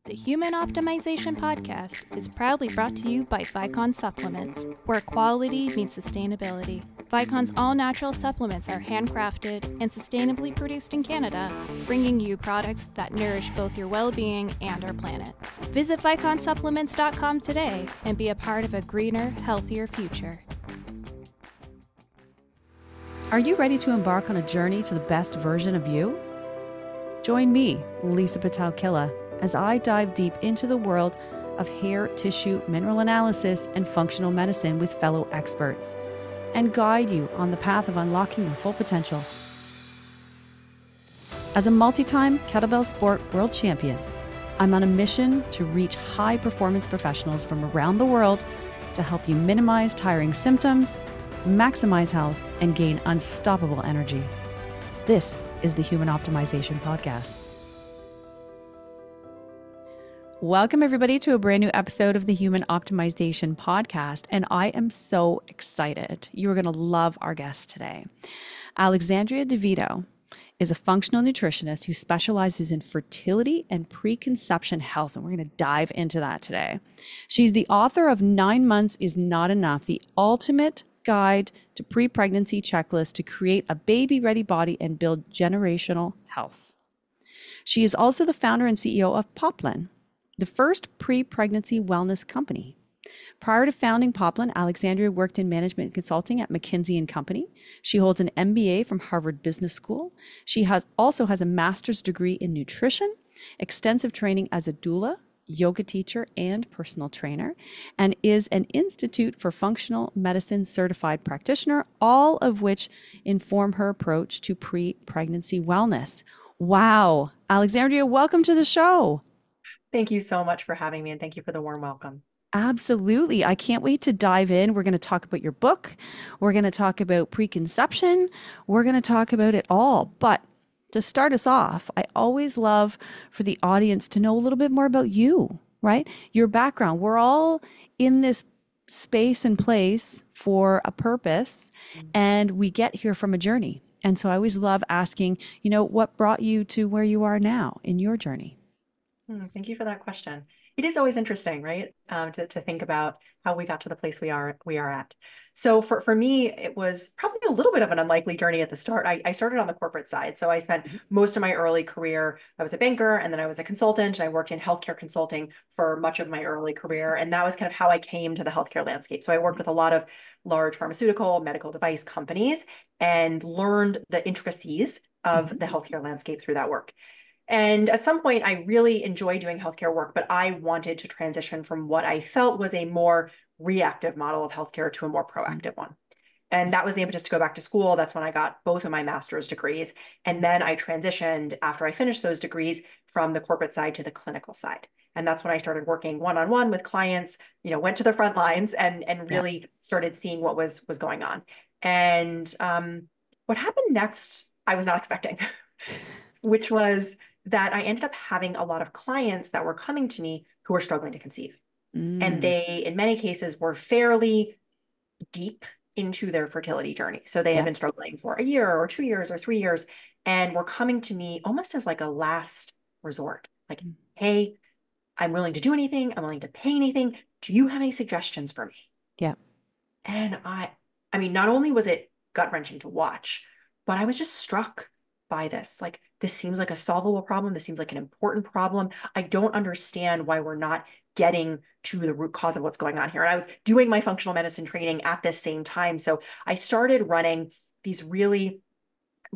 The Human Optimization Podcast is proudly brought to you by Vicon Supplements, where quality meets sustainability. Vicon's all-natural supplements are handcrafted and sustainably produced in Canada, bringing you products that nourish both your well-being and our planet. Visit viconsupplements.com today and be a part of a greener, healthier future. Are you ready to embark on a journey to the best version of you? Join me, Lisa Pitel-Killah, as I dive deep into the world of hair tissue mineral analysis and functional medicine with fellow experts, and guide you on the path of unlocking your full potential. As a multi-time kettlebell sport world champion, I'm on a mission to reach high-performance professionals from around the world to help you minimize tiring symptoms, maximize health, and gain unstoppable energy. This is the Human Optimization Podcast. Welcome, everybody, to a brand new episode of the Human Optimization Podcast, and I am so excited. You are going to love our guest today. Alexandria DeVito is a functional nutritionist who specializes in fertility and preconception health, and we're going to dive into that today. She's the author of 9 Months is Not Enough, the ultimate guide to pre-pregnancy checklist to create a baby-ready body and build generational health. She is also the founder and CEO of Poplin, the first pre-pregnancy wellness company. Prior to founding Poplin, Alexandria worked in management consulting at McKinsey Company. She holds an MBA from Harvard Business School. She also has a master's degree in nutrition, extensive training as a doula, yoga teacher, and personal trainer, and is an Institute for Functional Medicine certified practitioner, all of which inform her approach to pre-pregnancy wellness. Wow. Alexandria, welcome to the show. Thank you so much for having me, and thank you for the warm welcome. Absolutely. I can't wait to dive in. We're going to talk about your book. We're going to talk about preconception. We're going to talk about it all. But to start us off, I always love for the audience to know a little bit more about you, right? Your background. We're all in this space and place for a purpose, and we get here from a journey. And so I always love asking, what brought you to where you are now in your journey? Thank you for that question. It is always interesting, right? To think about how we got to the place we are at. So for me, it was probably a little bit of an unlikely journey at the start. I started on the corporate side. So I spent most of my early career, I was a banker, and then I was a consultant, and I worked in healthcare consulting for much of my early career. And that was kind of how I came to the healthcare landscape. So I worked with a lot of large pharmaceutical, medical device companies and learned the intricacies of the healthcare landscape through that work. And at some point, I really enjoyed doing healthcare work, but I wanted to transition from what I felt was a more reactive model of healthcare to a more proactive one. And that was the impetus to go back to school. That's when I got both of my master's degrees. And then I transitioned after I finished those degrees from the corporate side to the clinical side. And that's when I started working one-on-one with clients, went to the front lines and really started seeing what was going on. And what happened next, I was not expecting, which was that I ended up having a lot of clients that were coming to me who were struggling to conceive. And they, in many cases, were fairly deep into their fertility journey. So they had been struggling for a year or 2 years or 3 years and were coming to me almost as like a last resort. Like, hey, I'm willing to do anything. I'm willing to pay anything. Do you have any suggestions for me? Yeah. And I mean, not only was it gut-wrenching to watch, but I was just struck by this. Like, this seems like a solvable problem. This seems like an important problem. I don't understand why we're not getting to the root cause of what's going on here. And I was doing my functional medicine training at this same time. So I started running these really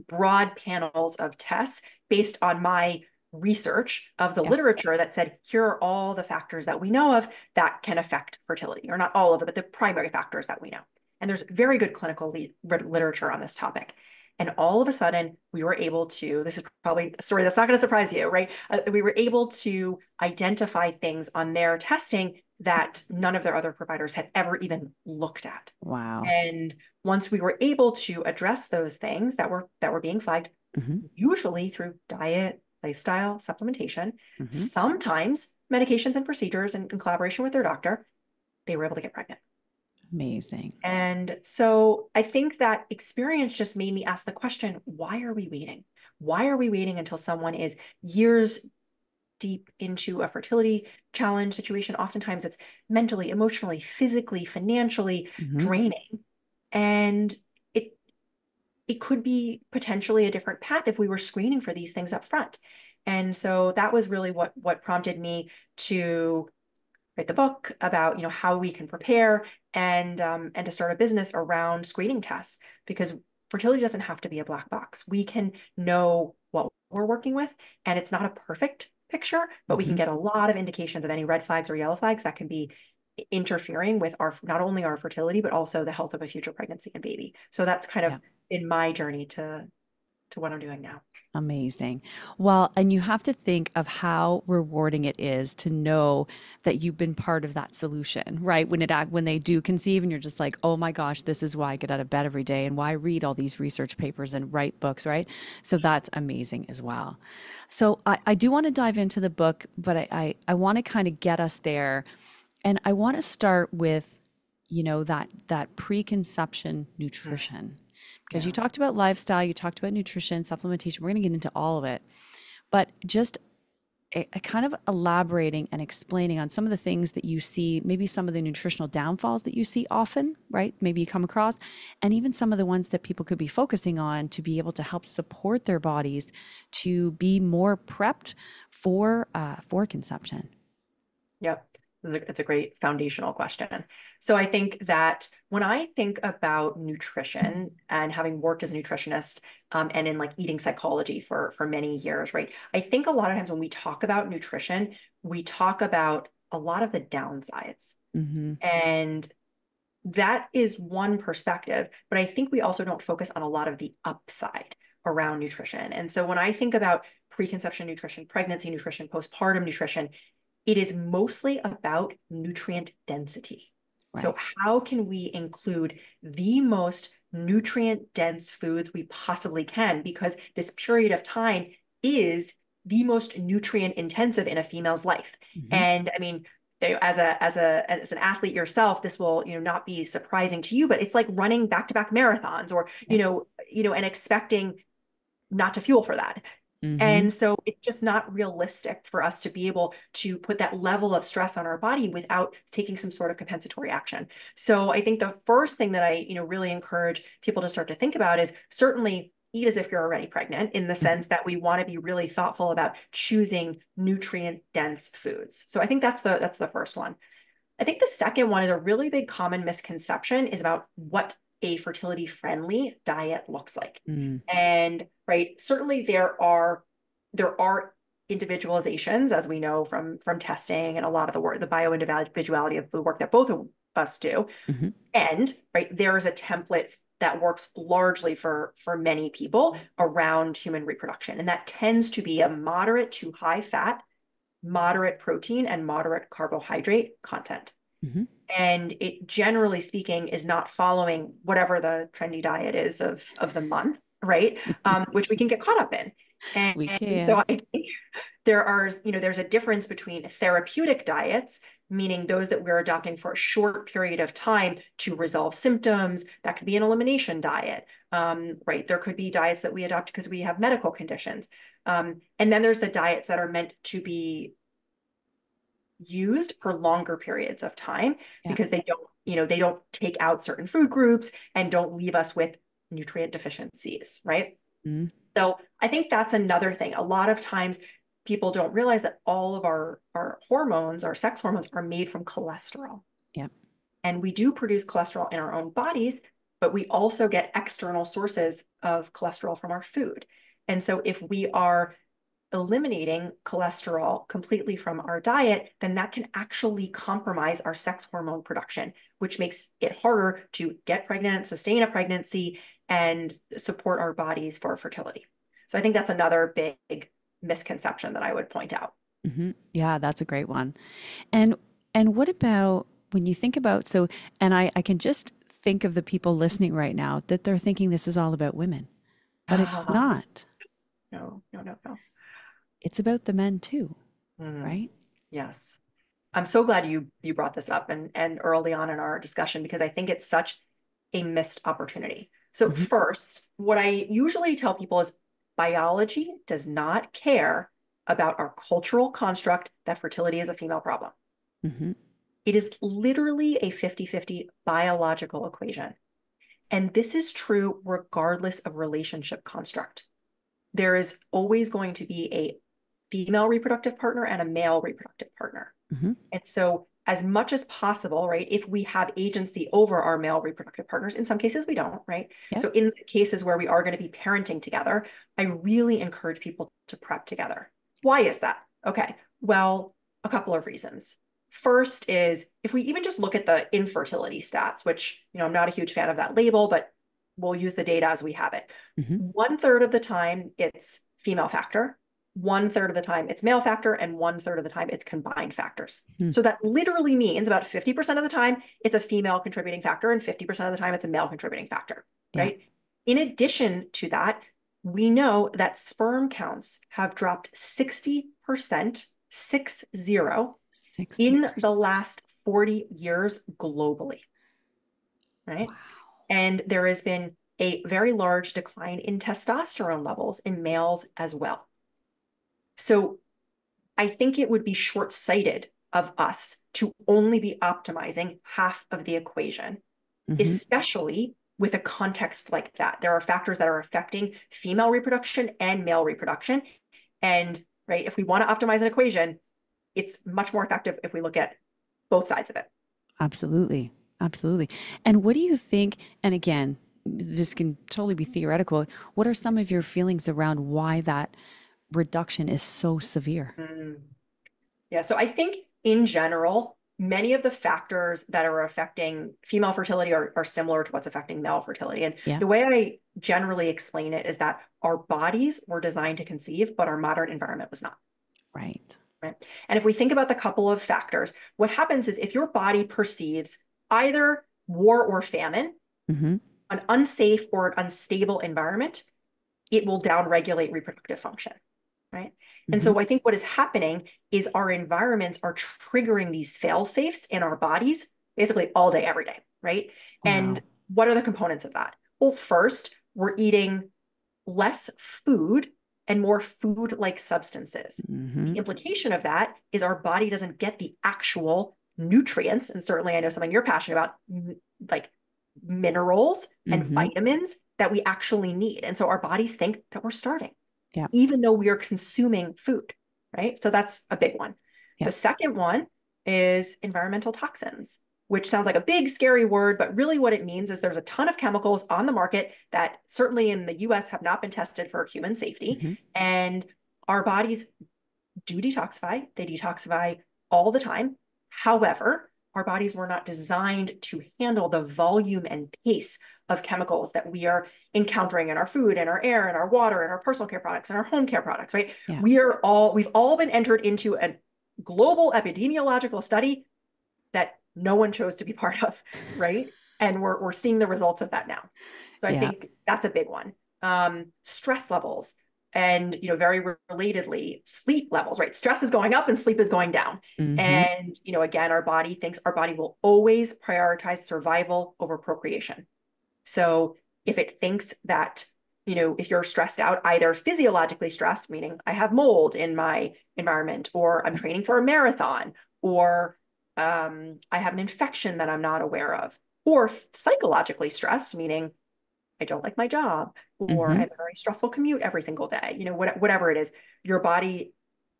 broad panels of tests based on my research of the literature that said, here are all the factors that we know of that can affect fertility, or not all of them, but the primary factors that we know. And there's very good clinical literature on this topic. And all of a sudden, we were able to, this is probably a story that's not going to surprise you, right? We were able to identify things on their testing that none of their other providers had ever even looked at. Wow. And once we were able to address those things that were being flagged, usually through diet, lifestyle, supplementation, sometimes medications and procedures in collaboration with their doctor, they were able to get pregnant. Amazing. And so I think that experience just made me ask the question, why are we waiting? Why are we waiting until someone is years deep into a fertility challenge situation, oftentimes it's mentally, emotionally, physically, financially draining. And it could be potentially a different path if we were screening for these things up front. And so that was really what prompted me to write the book about, how we can prepare and to start a business around screening tests, because fertility doesn't have to be a black box. We can know what we're working with, and it's not a perfect picture, but we can get a lot of indications of any red flags or yellow flags that can be interfering with not only our fertility, but also the health of a future pregnancy and baby. So that's kind of in my journey to what I'm doing now. Amazing. Well, and you have to think of how rewarding it is to know that you've been part of that solution, right? When they do conceive and you're just like, oh my gosh, this is why I get out of bed every day and why I read all these research papers and write books, right? So that's amazing as well. So I do want to dive into the book, but I want to kind of get us there. And I want to start with, that preconception nutrition. Because you talked about lifestyle, you talked about nutrition, supplementation. We're going to get into all of it. But just a kind of elaborating and explaining on some of the things that you see, maybe some of the nutritional downfalls that you see often, right? Maybe you come across, and even some of the ones that people could be focusing on to be able to help support their bodies to be more prepped for conception. Yep. It's a great foundational question. So I think that when I think about nutrition and having worked as a nutritionist and in like eating psychology for many years, right? I think a lot of times when we talk about nutrition, we talk about a lot of the downsides. And that is one perspective, but I think we also don't focus on a lot of the upside around nutrition. And so when I think about preconception nutrition, pregnancy nutrition, postpartum nutrition, it is mostly about nutrient density. Right. So how can we include the most nutrient dense foods we possibly can? Because this period of time is the most nutrient intensive in a female's life. And I mean, as an athlete yourself, this will, not be surprising to you, but it's like running back-to-back marathons or, and expecting not to fuel for that. And so it's just not realistic for us to be able to put that level of stress on our body without taking some sort of compensatory action. So I think the first thing that I, really encourage people to start to think about is certainly eat as if you're already pregnant, in the sense that we want to be really thoughtful about choosing nutrient dense foods. So I think that's the first one. I think the second one is a really big common misconception is about what a fertility friendly diet looks like. And right, certainly there are individualizations, as we know from testing and a lot of the work, the bio-individuality of the work that both of us do. And right, there is a template that works largely for many people around human reproduction. And that tends to be a moderate to high fat, moderate protein, and moderate carbohydrate content. And it, generally speaking, is not following whatever the trendy diet is of the month, right? Which we can get caught up in. And so I think there's a difference between therapeutic diets, meaning those that we're adopting for a short period of time to resolve symptoms. That could be an elimination diet, right? There could be diets that we adopt because we have medical conditions. And then there's the diets that are meant to be used for longer periods of time because they don't take out certain food groups and don't leave us with nutrient deficiencies, right? So I think that's another thing. A lot of times people don't realize that all of our hormones, our sex hormones, are made from cholesterol. And we do produce cholesterol in our own bodies, but we also get external sources of cholesterol from our food. And so if we are eliminating cholesterol completely from our diet, then that can actually compromise our sex hormone production, which makes it harder to get pregnant, sustain a pregnancy, and support our bodies for fertility. So I think that's another big misconception that I would point out. Yeah, that's a great one. And what about when you think about, and I can just think of the people listening right now that they're thinking this is all about women, but it's not. No. It's about the men too, right? Yes. I'm so glad you brought this up and early on in our discussion, because I think it's such a missed opportunity. So first, what I usually tell people is biology does not care about our cultural construct that fertility is a female problem. Mm-hmm. It is literally a 50-50 biological equation. And this is true regardless of relationship construct. There is always going to be a female reproductive partner and a male reproductive partner. Mm-hmm. And so as much as possible, right, if we have agency over our male reproductive partners, in some cases we don't, right? Yep. So in cases where we are going to be parenting together, I really encourage people to prep together. Why is that? Okay, well, a couple of reasons. First is if we even just look at the infertility stats, which, I'm not a huge fan of that label, but we'll use the data as we have it. Mm-hmm. 1/3 of the time it's female factor. 1/3 of the time it's male factor, and 1/3 of the time it's combined factors. So that literally means about 50% of the time it's a female contributing factor and 50% of the time it's a male contributing factor, right? In addition to that, we know that sperm counts have dropped 60%, 60, in the last 40 years globally, right? Wow. And there has been a very large decline in testosterone levels in males as well. So I think it would be short-sighted of us to only be optimizing half of the equation, especially with a context like that. There are factors that are affecting female reproduction and male reproduction. And right, if we want to optimize an equation, it's much more effective if we look at both sides of it. Absolutely. Absolutely. And what do you think? And again, this can totally be theoretical. What are some of your feelings around why that reduction is so severe? Yeah, so I think in general, many of the factors that are affecting female fertility are similar to what's affecting male fertility. And the way I generally explain it is that our bodies were designed to conceive, but our modern environment was not. Right. And if we think about the couple of factors, what happens is if your body perceives either war or famine, an unsafe or an unstable environment, it will downregulate reproductive function, right? And so I think what is happening is our environments are triggering these fail safes in our bodies basically all day, every day, right? Wow. And what are the components of that? Well, first, we're eating less food and more food-like substances. The implication of that is our body doesn't get the actual nutrients, and certainly I know something you're passionate about, like minerals and vitamins that we actually need. And so our bodies think that we're starving, even though we are consuming food, right? So that's a big one. The second one is environmental toxins, which sounds like a big, scary word, but really what it means is there's a ton of chemicals on the market that certainly in the US have not been tested for human safety. And our bodies do detoxify. They detoxify all the time. However, our bodies were not designed to handle the volume and pace of chemicals that we are encountering in our food and our air and our water and our personal care products and our home care products, right? We've all been entered into a global epidemiological study that no one chose to be part of, right? And we're seeing the results of that now. So I think that's a big one. Stress levels and, very relatedly, sleep levels, right? Stress is going up and sleep is going down. And, again, our body thinks our body will always prioritize survival over procreation. So if it thinks that, if you're stressed out, either physiologically stressed, meaning I have mold in my environment, or I'm training for a marathon, or I have an infection that I'm not aware of, or psychologically stressed, meaning I don't like my job, or I have a very stressful commute every single day, whatever it is, your body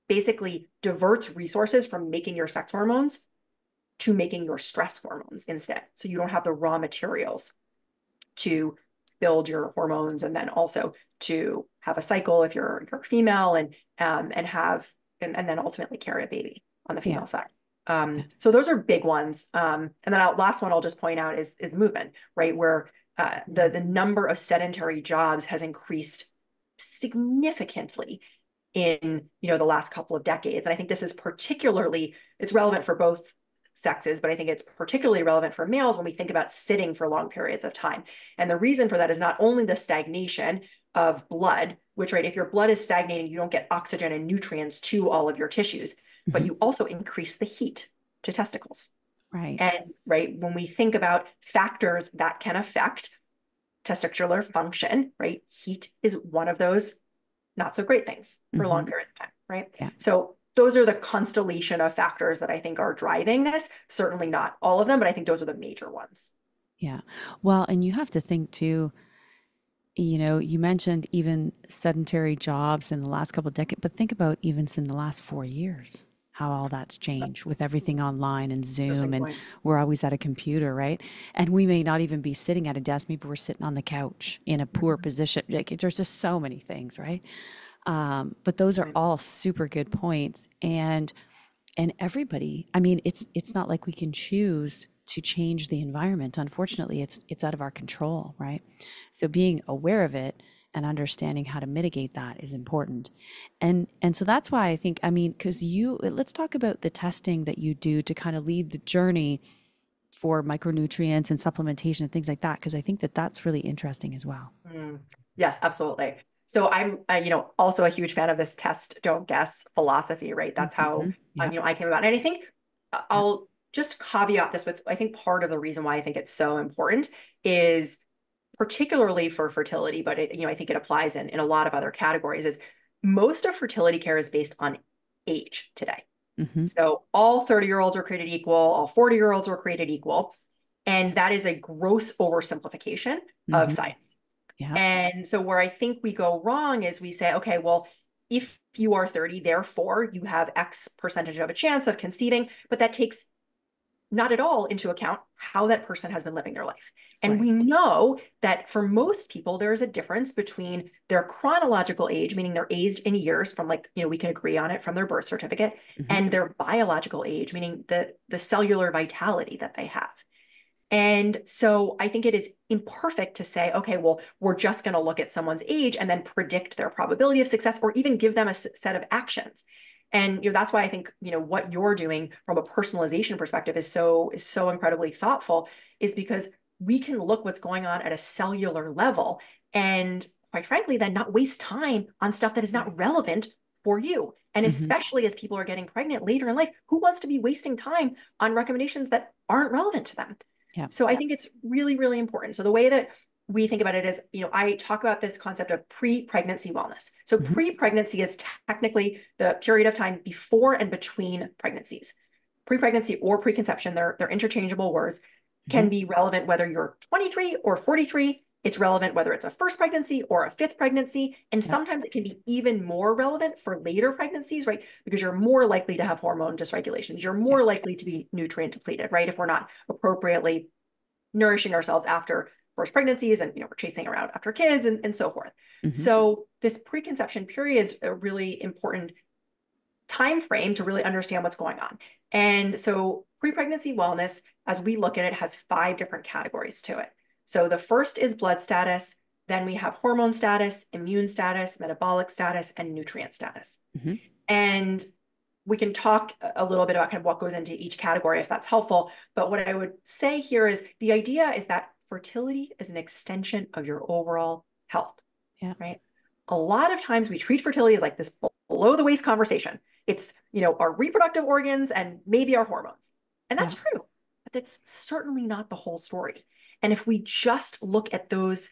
basically diverts resources from making your sex hormones to making your stress hormones instead. So you don't have the raw materials to build your hormones and then also to have a cycle if you're female and then ultimately carry a baby on the female side. So those are big ones. And then last one I'll just point out is movement, right? Where the number of sedentary jobs has increased significantly in, the last couple of decades. And I think this is it's relevant for both sexes, but I think it's particularly relevant for males when we think about sitting for long periods of time. And the reason for that is not only the stagnation of blood, which, right, if your blood is stagnating, you don't get oxygen and nutrients to all of your tissues, but you also increase the heat to testicles. Right. And right, when we think about factors that can affect testicular function, right, heat is one of those not so great things for long periods of time, right? Yeah. So those are the constellation of factors that I think are driving this. Certainly not all of them, but I think those are the major ones. Yeah. Well, and you have to think too, you mentioned even sedentary jobs in the last couple of decades, but think about even in the last 4 years, how all that's changed with everything online and Zoom, and we're always at a computer, right? And we may not even be sitting at a desk, maybe we're sitting on the couch in a poor position. Like, there's just so many things, right? But those are all super good points. And everybody, I mean, it's not like we can choose to change the environment. Unfortunately, it's out of our control, right? So being aware of it and understanding how to mitigate that is important. And so that's why I think, I mean, because let's talk about the testing that you do to kind of lead the journey for micronutrients and supplementation and things like that, because I think that that's really interesting as well. Yes, absolutely. So I'm, also a huge fan of this test, don't guess philosophy, right? That's how, I came about. And I think I'll just caveat this with, I think part of the reason why I think it's so important is particularly for fertility, but I think it applies in a lot of other categories, is most of fertility care is based on age today. So all 30-year-olds are created equal, all 40-year-olds are created equal. And that is a gross oversimplification of science. Yeah. And so where I think we go wrong is we say, okay, well, if you are 30, therefore you have X percentage of a chance of conceiving, but that takes not at all into account how that person has been living their life. And we know that for most people, there is a difference between their chronological age, meaning they're aged in years from we can agree on it from their birth certificate, and their biological age, meaning the cellular vitality that they have. And so I think it is imperfect to say, okay, well, we're just going to look at someone's age and then predict their probability of success or even give them a set of actions. And that's why I think what you're doing from a personalization perspective is so incredibly thoughtful, is because we can look what's going on at a cellular level and, quite frankly, then not waste time on stuff that is not relevant for you. And especially as people are getting pregnant later in life, who wants to be wasting time on recommendations that aren't relevant to them? Yeah. So I think it's really, really important. So the way that we think about it is, I talk about this concept of pre-pregnancy wellness. So pre-pregnancy is technically the period of time before and between pregnancies. Pre-pregnancy or preconception, they're interchangeable words, can be relevant whether you're 23 or 43. It's relevant whether it's a first pregnancy or a fifth pregnancy. And sometimes it can be even more relevant for later pregnancies, right? Because you're more likely to have hormone dysregulations. You're more likely to be nutrient depleted, right? If we're not appropriately nourishing ourselves after first pregnancies and, we're chasing around after kids and so forth. So this preconception period is a really important time frame to really understand what's going on. And so pre-pregnancy wellness, as we look at it, has 5 different categories to it. So the first is blood status. Then we have hormone status, immune status, metabolic status, and nutrient status. And we can talk a little bit about kind of what goes into each category if that's helpful. But what I would say here is the idea is that fertility is an extension of your overall health, right? A lot of times we treat fertility as like this below the waist conversation. It's, our reproductive organs and maybe our hormones. And that's true, but that's certainly not the whole story. And if we just look at those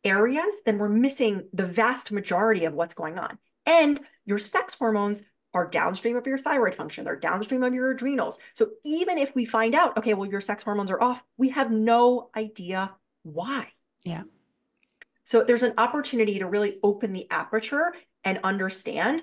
areas, then we're missing the vast majority of what's going on. And your sex hormones are downstream of your thyroid function. They're downstream of your adrenals. So even if we find out, okay, well, your sex hormones are off, we have no idea why. Yeah. So there's an opportunity to really open the aperture and understand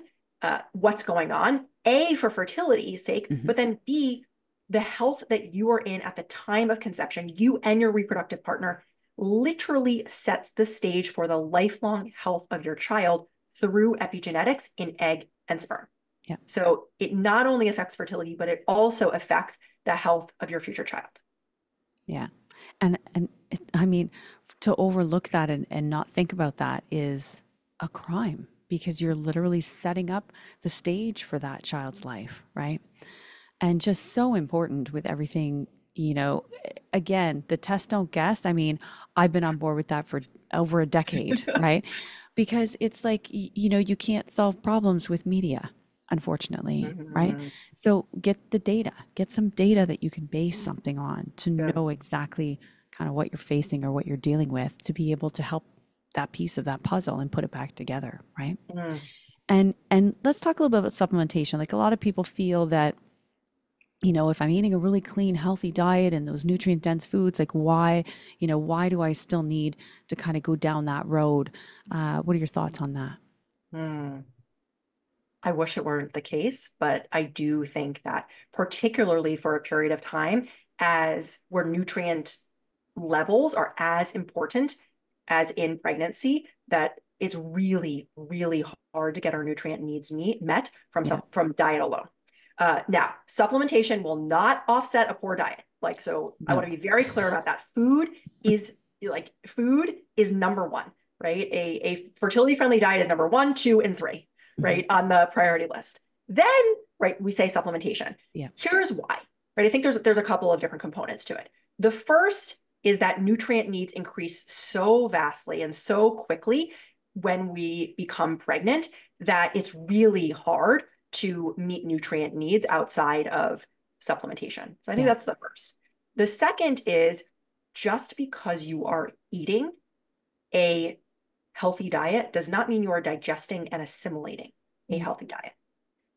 what's going on, A, for fertility's sake, but then B, the health that you are in at the time of conception, you and your reproductive partner, literally sets the stage for the lifelong health of your child through epigenetics in egg and sperm. Yeah. So it not only affects fertility, but it also affects the health of your future child. Yeah. And I mean, to overlook that and not think about that is a crime, because you're literally setting up the stage for that child's life, right? And just so important with everything, again, the test don't guess. I mean, I've been on board with that for over a decade, right? Because it's like, you can't solve problems with media, unfortunately, right? So get the data, get some data that you can base something on to know exactly kind of what you're facing or what you're dealing with, to be able to help that piece of that puzzle and put it back together, right? Mm. And let's talk a little bit about supplementation. Like a lot of people feel that, if I'm eating a really clean, healthy diet and those nutrient dense foods, like why do I still need to kind of go down that road? What are your thoughts on that? Mm. I wish it weren't the case, but I do think that particularly for a period of time as where nutrient levels are as important as in pregnancy, that it's really, really hard to get our nutrient needs met Yeah. from diet alone. Now, supplementation will not offset a poor diet. So I want No. to be very clear about that. Food is number one, right? A fertility friendly diet is number one, two, and three, Mhm. right, on the priority list. Then, right, we say supplementation. Yeah. Here's why, right? I think there's a couple of different components to it. The first is that nutrient needs increase so vastly and so quickly when we become pregnant that it's really hard to meet nutrient needs outside of supplementation. So I think Yeah. that's the first. The second is just because you are eating a healthy diet does not mean you are digesting and assimilating a Mm. healthy diet.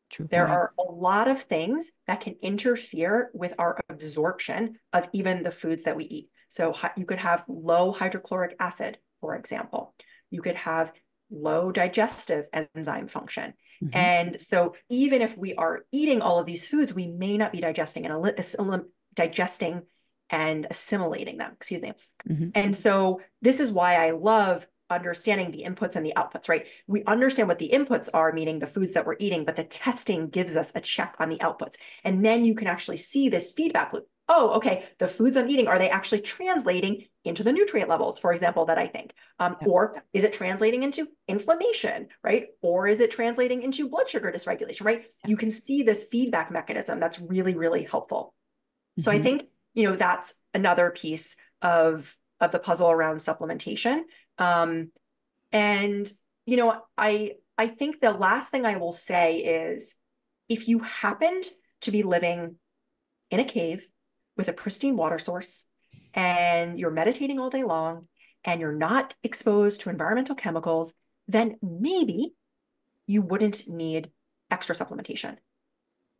True There point. are a lot of things that can interfere with our absorption of even the foods that we eat. So you could have low hydrochloric acid, for example. You could have low digestive enzyme function. Mm-hmm. And so even if we are eating all of these foods, we may not be digesting and assimilating them, excuse me. Mm-hmm. And so this is why I love understanding the inputs and the outputs, right? We understand what the inputs are, meaning the foods that we're eating, but the testing gives us a check on the outputs. And then you can actually see this feedback loop. Oh, okay, the foods I'm eating, are they actually translating into the nutrient levels, for example, that I think? Yep. Or is it translating into inflammation, right? Or is it translating into blood sugar dysregulation, right? Yep. You can see this feedback mechanism that's really, really helpful. So I Mm-hmm. think, that's another piece of the puzzle around supplementation. Um, and I think the last thing I will say is if you happened to be living in a cave with a pristine water source and you're meditating all day long and you're not exposed to environmental chemicals, then maybe you wouldn't need extra supplementation.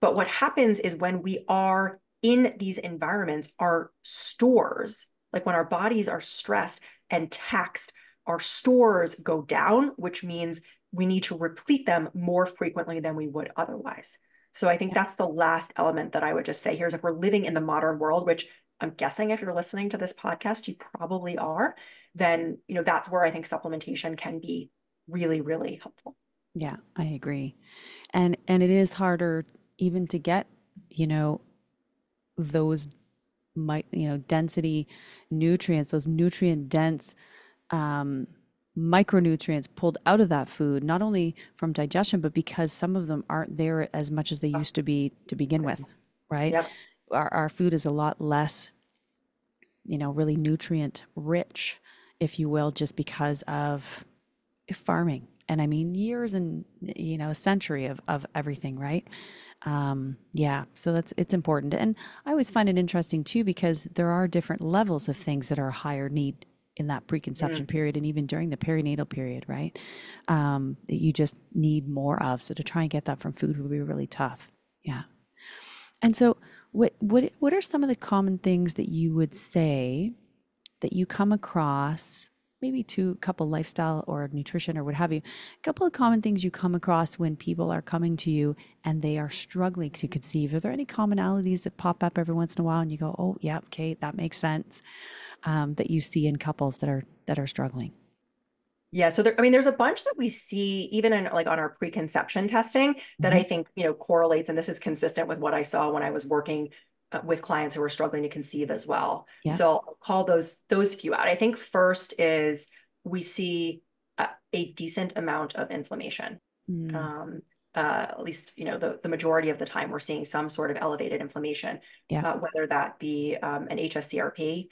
But what happens is when we are in these environments, our stores, like when our bodies are stressed and taxed, our stores go down, which means we need to replete them more frequently than we would otherwise. So I think Yeah. that's the last element that I would just say here is if we're living in the modern world, which I'm guessing if you're listening to this podcast, you probably are, then that's where I think supplementation can be really, really helpful. Yeah, I agree. And it is harder even to get, you know, those density nutrients, those nutrient dense um, micronutrients pulled out of that food, not only from digestion, but because some of them aren't there as much as they used to be to begin with, right? Yep. Our food is a lot less, really nutrient rich, if you will, just because of farming. And I mean, years and, a century of everything, right? Yeah, so it's important. And I always find it interesting too, because there are different levels of things that are higher need in that preconception Mm. period and even during the perinatal period, right? That you just need more of. So to try and get that from food would be really tough. Yeah. And so what are some of the common things that you would say that you come across, maybe to a couple lifestyle or nutrition or what have you, a couple of common things you come across when people are coming to you and they are struggling to conceive? Are there any commonalities that pop up every once in a while and you go, oh yeah, okay, that makes sense, that you see in couples that are struggling? Yeah, so there's a bunch that we see even in like on our preconception testing that Hmm. I think, correlates, and this is consistent with what I saw when I was working with clients who were struggling to conceive as well. Yeah. So I'll call those few out. I think first is we see a decent amount of inflammation. Mm, Um, at least, the majority of the time we're seeing some sort of elevated inflammation, yeah. whether that be an HSCRP,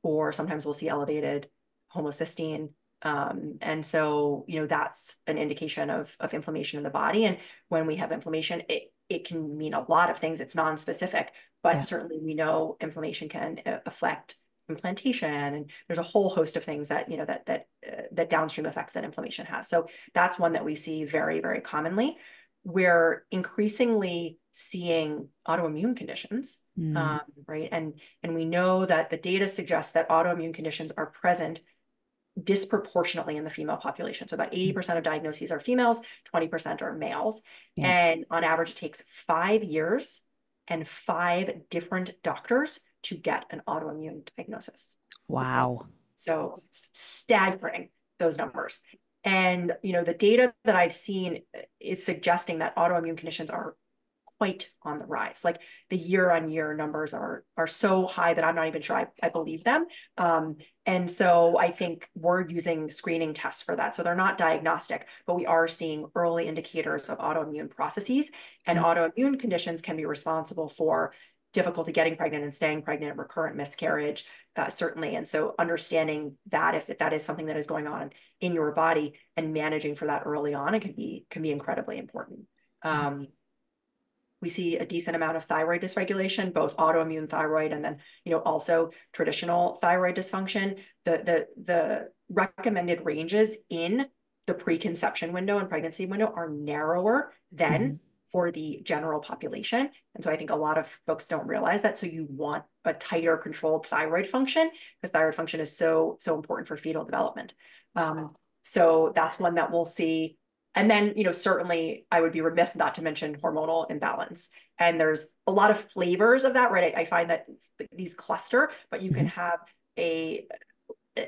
or sometimes we'll see elevated homocysteine. And so, that's an indication of inflammation in the body. And when we have inflammation, it can mean a lot of things. It's non-specific, but Yeah. certainly we know inflammation can affect implantation, and there's a whole host of things that, that downstream effects that inflammation has. So that's one that we see very, very commonly. We're increasingly seeing autoimmune conditions, right? And we know that the data suggests that autoimmune conditions are present disproportionately in the female population. So about 80% of diagnoses are females, 20% are males. Yeah. And on average, it takes 5 years and 5 different doctors to get an autoimmune diagnosis. Wow. So it's staggering, those numbers. And, the data that I've seen is suggesting that autoimmune conditions are quite on the rise. Like the year-on-year numbers are so high that I'm not even sure I believe them. And so I think we're using screening tests for that. So they're not diagnostic, but we are seeing early indicators of autoimmune processes. And autoimmune conditions can be responsible for difficulty getting pregnant and staying pregnant, recurrent miscarriage, certainly. And so understanding that if that is something that is going on in your body and managing for that early on, it can be incredibly important. We see a decent amount of thyroid dysregulation, both autoimmune thyroid and then, also traditional thyroid dysfunction. The recommended ranges in the preconception window and pregnancy window are narrower than for the general population. And so I think a lot of folks don't realize that. So you want a tighter controlled thyroid function, because thyroid function is so important for fetal development. So that's one that we'll see. And then, certainly I would be remiss not to mention hormonal imbalance. And there's a lot of flavors of that, right? I find that these cluster, but you can have an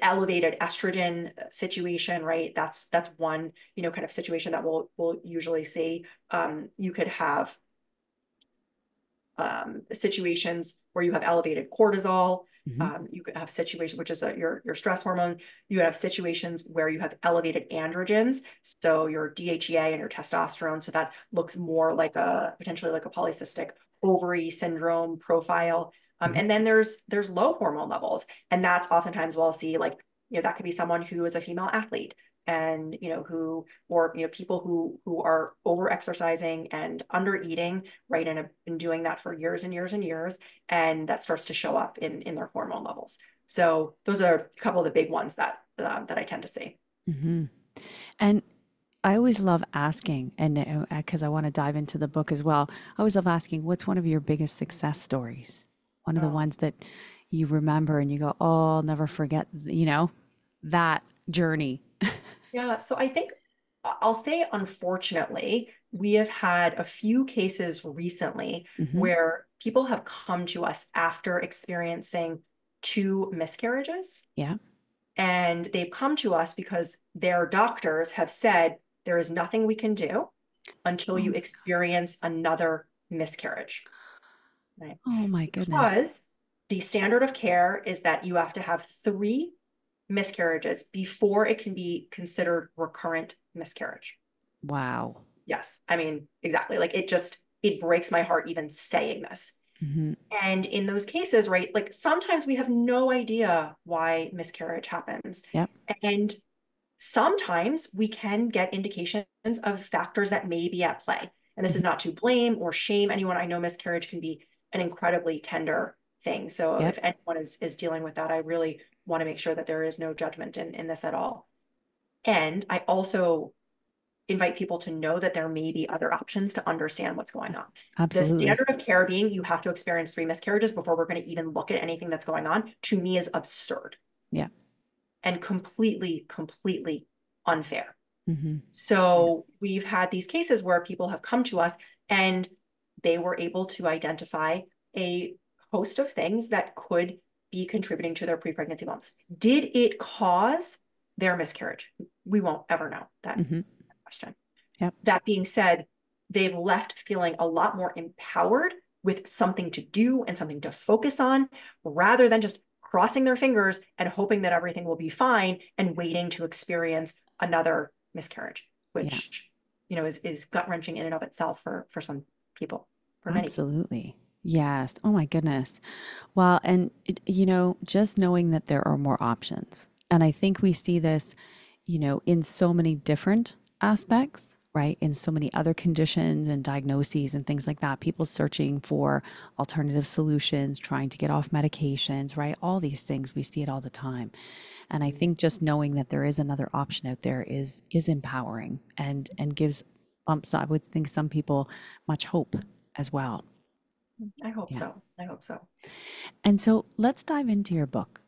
elevated estrogen situation, right? That's one, kind of situation that we'll usually see. You could have situations where you have elevated cortisol. You could have situations, which is your stress hormone. You could have situations where you have elevated androgens, so your DHEA and your testosterone. So that looks more like potentially like a polycystic ovary syndrome profile. And then there's low hormone levels, and that's oftentimes we'll see that could be someone who is a female athlete, and people who are over exercising and under eating, right, and have been doing that for years and years and years, and that starts to show up in their hormone levels. So those are a couple of the big ones that I tend to see. And I always love asking, and because I want to dive into the book as well, I always love asking, what's one of your biggest success stories? One of the ones that you remember and you go, oh, I'll never forget, that journey. Yeah, so I think I'll say, unfortunately, we have had a few cases recently where people have come to us after experiencing 2 miscarriages. Yeah. And they've come to us because their doctors have said, there is nothing we can do until you experience another miscarriage. Right? Oh my goodness. Because the standard of care is that you have to have 3 miscarriages before it can be considered recurrent miscarriage. Wow. Yes. I mean, exactly. Like it breaks my heart even saying this. And in those cases, right, like sometimes we have no idea why miscarriage happens. Yep. And sometimes we can get indications of factors that may be at play. And this is not to blame or shame anyone. I know miscarriage can be an incredibly tender thing. So if anyone is dealing with that, I really want to make sure that there is no judgment in this at all. And I also invite people to know that there may be other options to understand what's going on. Absolutely. The standard of care being you have to experience 3 miscarriages before we're going to even look at anything that's going on, to me, is absurd. Yeah. And completely unfair. So we've had these cases where people have come to us and they were able to identify a host of things that could be contributing to their pre-pregnancy wellness. Did it cause their miscarriage? We won't ever know that question. Yep. That being said, they've left feeling a lot more empowered with something to do and something to focus on, rather than just crossing their fingers and hoping that everything will be fine and waiting to experience another miscarriage, which is gut-wrenching in and of itself for some people, for many people. Absolutely. Yes. Oh my goodness. Well, and just knowing that there are more options. And I think we see this, in so many different aspects right? In so many other conditions and diagnoses and things like that, people searching for alternative solutions, trying to get off medications, right? All these things, we see it all the time. And I think just knowing that there is another option out there is empowering and gives bumps, I would think, some people much hope as well. I hope Yeah. so. I hope so. And so let's dive into your book.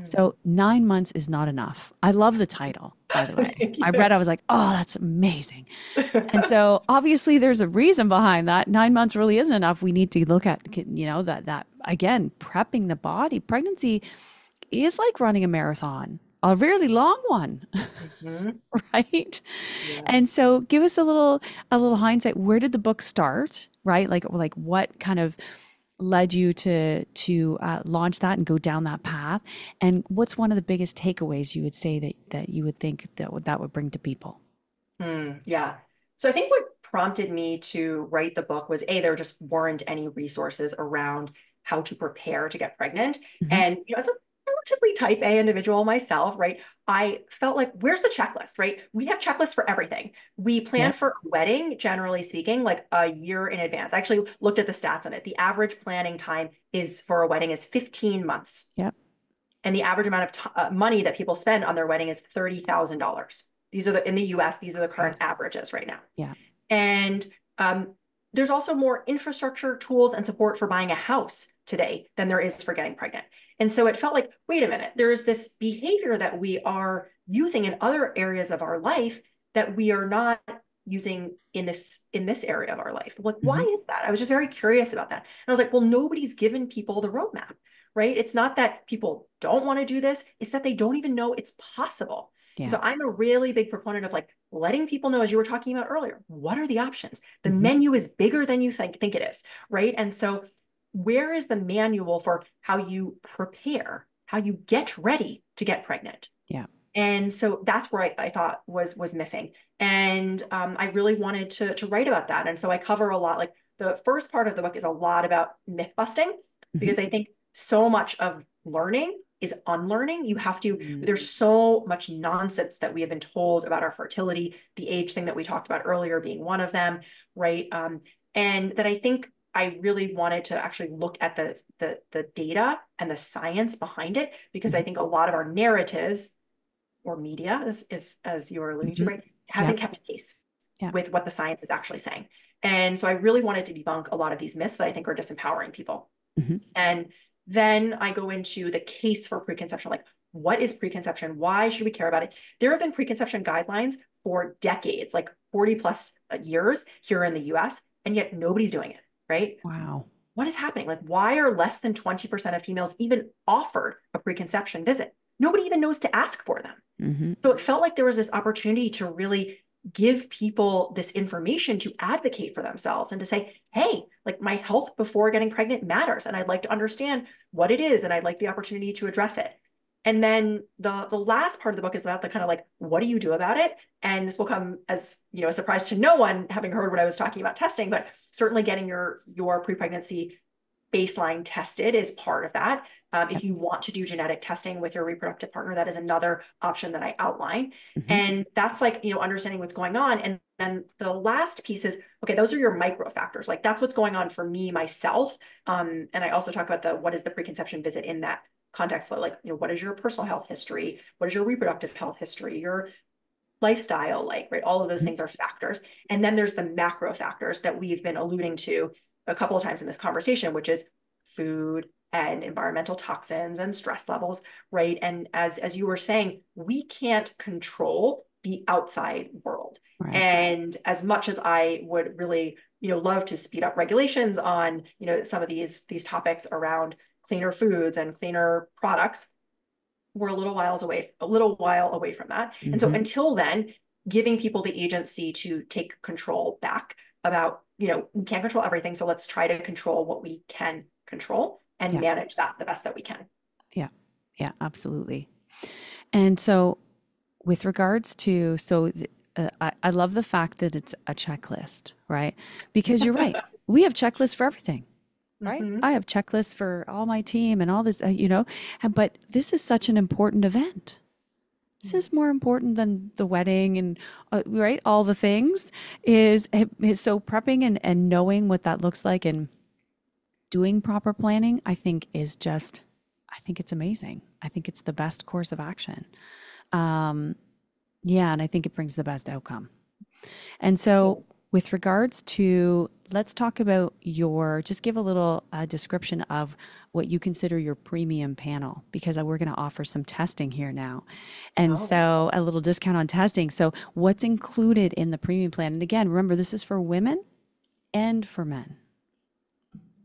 So 9 months is not enough. I love the title, by the way. Thank you. I read, I was like, oh, that's amazing. And so obviously there's a reason behind that. 9 months really isn't enough. We need to look at, that again, prepping the body. Pregnancy is like running a marathon, a really long one, right? Yeah. And so give us a little hindsight. Where did the book start, right? Like what kind of led you to launch that and go down that path? And what's one of the biggest takeaways you would say that you would think that would bring to people? Yeah. So I think what prompted me to write the book was there just weren't any resources around how to prepare to get pregnant. And as a relatively type A individual myself, right, I felt like, where's the checklist, right? We have checklists for everything. We plan for a wedding, generally speaking, like a year in advance. I actually looked at the stats on it. The average planning time for a wedding is 15 months. Yep. And the average amount of money that people spend on their wedding is $30,000. These are in the US, these are the current averages right now. Yeah. And there's also more infrastructure, tools, and support for buying a house today than there is for getting pregnant. And so it felt like, wait a minute, there is this behavior that we are using in other areas of our life that we are not using in this area of our life. Like, why is that? I was just very curious about that. And I was like, well, nobody's given people the roadmap, right? It's not that people don't want to do this. It's that they don't even know it's possible. Yeah. So I'm a really big proponent of like letting people know, as you were talking about earlier, what are the options? The menu is bigger than you think it is, right? And so where is the manual for how you prepare, how you get ready to get pregnant? Yeah. And so that's where I thought was missing. And I really wanted to write about that. And so I cover a lot, like the first part of the book is a lot about myth busting, because I think so much of learning is unlearning. You have to, there's so much nonsense that we have been told about our fertility, the age thing that we talked about earlier being one of them, right? And that I think I really wanted to actually look at the data and the science behind it, because I think a lot of our narratives or media is as you were alluding to, right, hasn't kept pace with what the science is actually saying. And so I really wanted to debunk a lot of these myths that I think are disempowering people. And then I go into the case for preconception, like what is preconception? Why should we care about it? There have been preconception guidelines for decades, like 40 plus years here in the US, and yet nobody's doing it, right? Wow. What is happening? Like, why are less than 20% of females even offered a preconception visit? Nobody even knows to ask for them. So it felt like there was this opportunity to really give people this information to advocate for themselves and to say, hey, like my health before getting pregnant matters. And I'd like to understand what it is. And I'd like the opportunity to address it. And then the last part of the book is about the kind of like, what do you do about it? And this will come as, a surprise to no one having heard what I was talking about testing, but certainly getting your pre-pregnancy baseline tested is part of that. If you want to do genetic testing with your reproductive partner, that is another option that I outline. And that's like, understanding what's going on. And then the last piece is, okay, those are your micro factors. Like that's what's going on for me, myself. And I also talk about what is the preconception visit in that context. So like, what is your personal health history? What is your reproductive health history? Your lifestyle, like, right? All of those things are factors. And then there's the macro factors that we've been alluding to a couple of times in this conversation, which is food and environmental toxins and stress levels, right? And as you were saying, we can't control the outside world. Right. And as much as I would really, love to speed up regulations on, some of these topics around cleaner foods and cleaner products, we're a little while away from that. And so until then, giving people the agency to take control back about, we can't control everything. So let's try to control what we can control and manage that the best that we can. Yeah. Yeah, absolutely. And so with regards to, I love the fact that it's a checklist, right? Because you're right. We have checklists for everything, right? I have checklists for all my team and all this, but this is such an important event. this is more important than the wedding and right, all the things is so prepping and knowing what that looks like and doing proper planning, I think it's amazing. I think it's the best course of action. Yeah, and I think it brings the best outcome. And so with regards to, let's talk about just give a little description of what you consider your premium panel, because we're going to offer some testing here now. And so a little discount on testing. So what's included in the premium plan? And again, remember, this is for women and for men.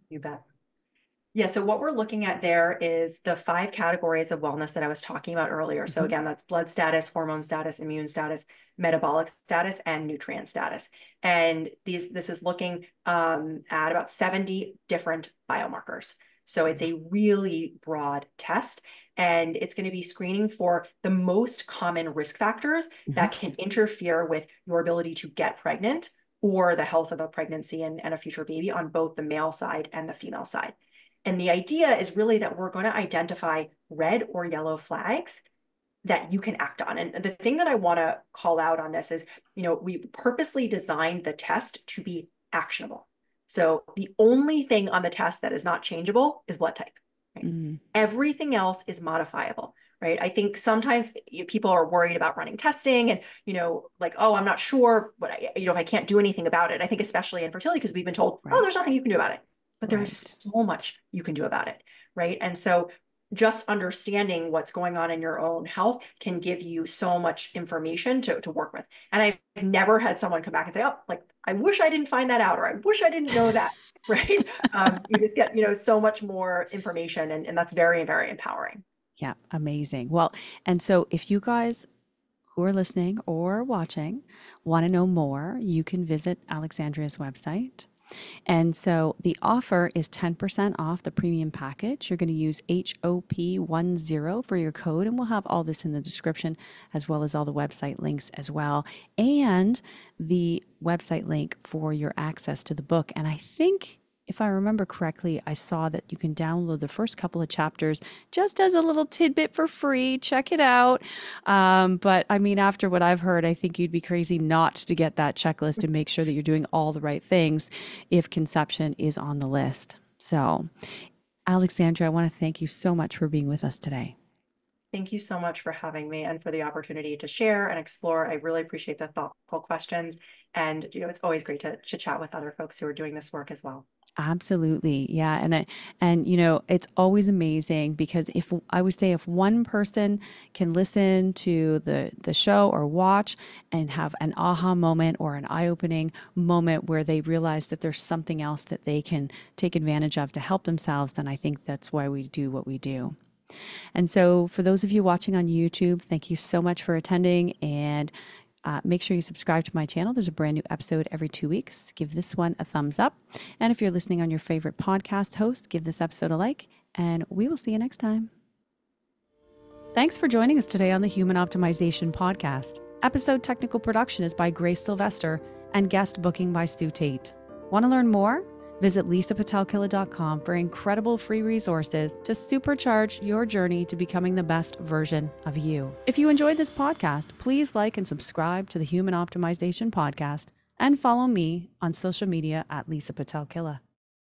You bet. Yeah, so what we're looking at there is the 5 categories of wellness that I was talking about earlier. So again, that's blood status, hormone status, immune status, metabolic status, and nutrient status. And this is looking at about 70 different biomarkers. So it's a really broad test, and it's going to be screening for the most common risk factors that can interfere with your ability to get pregnant or the health of a pregnancy and a future baby on both the male side and the female side. And the idea is really that we're going to identify red or yellow flags that you can act on. And the thing that I want to call out on this is, we purposely designed the test to be actionable. So the only thing on the test that is not changeable is blood type. Right? Everything else is modifiable. Right. I think sometimes people are worried about running testing and, like, oh, I'm not sure what if I can't do anything about it. I think especially in fertility, because we've been told, oh, there's nothing you can do about it. But there's so much you can do about it, right? And so just understanding what's going on in your own health can give you so much information to work with. And I've never had someone come back and say, oh, like, I wish I didn't find that out, or I wish I didn't know that, right? You just get, so much more information, and that's very, very empowering. Yeah, amazing. Well, and so if you guys who are listening or watching want to know more, you can visit Alexandria's website. And so the offer is 10% off the premium package. You're going to use HOP10 for your code, and we'll have all this in the description, as well as all the website links as well, and the website link for your access to the book. And I think, if I remember correctly, I saw that you can download the first couple of chapters just as a little tidbit for free. Check it out. But I mean, after what I've heard, I think you'd be crazy not to get that checklist and make sure that you're doing all the right things if conception is on the list. So, Alexandria, I want to thank you so much for being with us today. Thank you so much for having me and for the opportunity to share and explore. I really appreciate the thoughtful questions. And, it's always great to chat with other folks who are doing this work as well. Absolutely. Yeah. And it's always amazing, because if one person can listen to the show or watch and have an aha moment or an eye-opening moment where they realize that there's something else that they can take advantage of to help themselves, then I think that's why we do what we do. And so for those of you watching on YouTube, thank you so much for attending, and make sure you subscribe to my channel. There's a brand new episode every 2 weeks. Give this one a thumbs up. And if you're listening on your favorite podcast host, give this episode a like, and we will see you next time. Thanks for joining us today on the Human Optimization Podcast. Episode technical production is by Grace Sylvester and guest booking by Stu Tate. Want to learn more? Visit lisapitel-killah.com for incredible free resources to supercharge your journey to becoming the best version of you. If you enjoyed this podcast, please like and subscribe to the Human Optimization Podcast, and follow me on social media at Lisa Pitel-Killah.